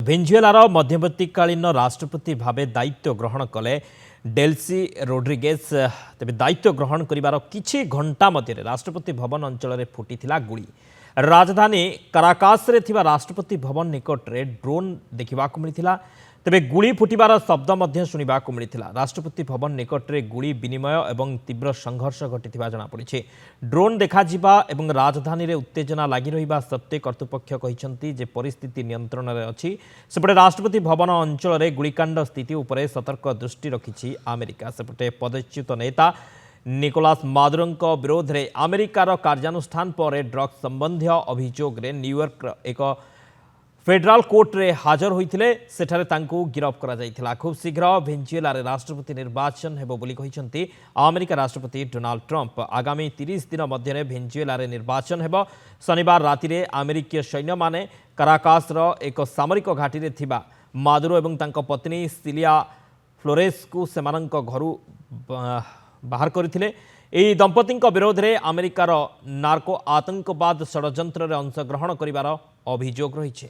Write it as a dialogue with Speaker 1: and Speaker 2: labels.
Speaker 1: ଭେନେଜୁଏଲାର ମଧ୍ୟବର୍ତ୍ତୀକାଳୀନ ରାଷ୍ଟ୍ରପତି ଭାବେ ଦାୟିତ୍ୱ ଗ୍ରହଣ କଲେ ଡେଲ୍ସି ରୋଡ୍ରିଗେସ୍। ତେବେ ଦାୟିତ୍ୱ ଗ୍ରହଣ କରିବାର କିଛି ଘଣ୍ଟା ମଧ୍ୟରେ ରାଷ୍ଟ୍ରପତି ଭବନ ଅଞ୍ଚଳରେ ଫୁଟିଥିଲା ଗୁଳି। ରାଜଧାନୀ କାରାକାସରେ ଥିବା ରାଷ୍ଟ୍ରପତି ଭବନ ନିକଟରେ ଡ୍ରୋନ୍ ଦେଖିବାକୁ ମିଳିଥିଲା। ତେବେ ଗୁଳି ଫୁଟିବାର ଶବ୍ଦ ମଧ୍ୟ ଶୁଣିବାକୁ ମିଳିଥିଲା। ରାଷ୍ଟ୍ରପତି ଭବନ ନିକଟରେ ଗୁଳି ବିନିମୟ ଏବଂ ତୀବ୍ର ସଂଘର୍ଷ ଘଟିଥିବା ଜଣାପଡ଼ିଛି। ଡ୍ରୋନ୍ ଦେଖାଯିବା ଏବଂ ରାଜଧାନୀରେ ଉତ୍ତେଜନା ଲାଗି ରହିବା ସତ୍ତ୍ୱେ କର୍ତ୍ତୃପକ୍ଷ କହିଛନ୍ତି ଯେ ପରିସ୍ଥିତି ନିୟନ୍ତ୍ରଣରେ ଅଛି। ସେପଟେ ରାଷ୍ଟ୍ରପତି ଭବନ ଅଞ୍ଚଳରେ ଗୁଳିକାଣ୍ଡ ସ୍ଥିତି ଉପରେ ସତର୍କ ଦୃଷ୍ଟି ରଖିଛି ଆମେରିକା। ସେପଟେ ପଦଚ୍ୟୁତ ନେତା ନିକୋଲାସ୍ ମାଦୁରୋଙ୍କ ବିରୋଧରେ ଆମେରିକାର କାର୍ଯ୍ୟାନୁଷ୍ଠାନ ପରେ ଡ୍ରଗ୍ସ ସମ୍ବନ୍ଧୀୟ ଅଭିଯୋଗରେ ନ୍ୟୁୟର୍କର ଏକ फेडराल कोर्टे हाजर होते सेठारे तांकु गिरफ करा जायथिला। खूब शीघ्र भेनेजुएलारे राष्ट्रपति निर्वाचन हेबो बोली कहिसंती अमेरिका राष्ट्रपति डोनाल्ड ट्रंप। आगामी 30 दिन मध्य भेनेजुएलारे निर्वाचन हेबो। शनिवार राति अमेरिकीय सैन्य माने काराकासर एक सामरिक घाटी रे थिबा मादुरो एवं तांको पत्नी सिलिया फ्लोरेस को सेमानंक घरु बाहर करथिले। एही दंपति विरोध में अमेरिकार नार्को आतंकवाद षड्यंत्र अंशग्रहण करिवार अभियोग रही है।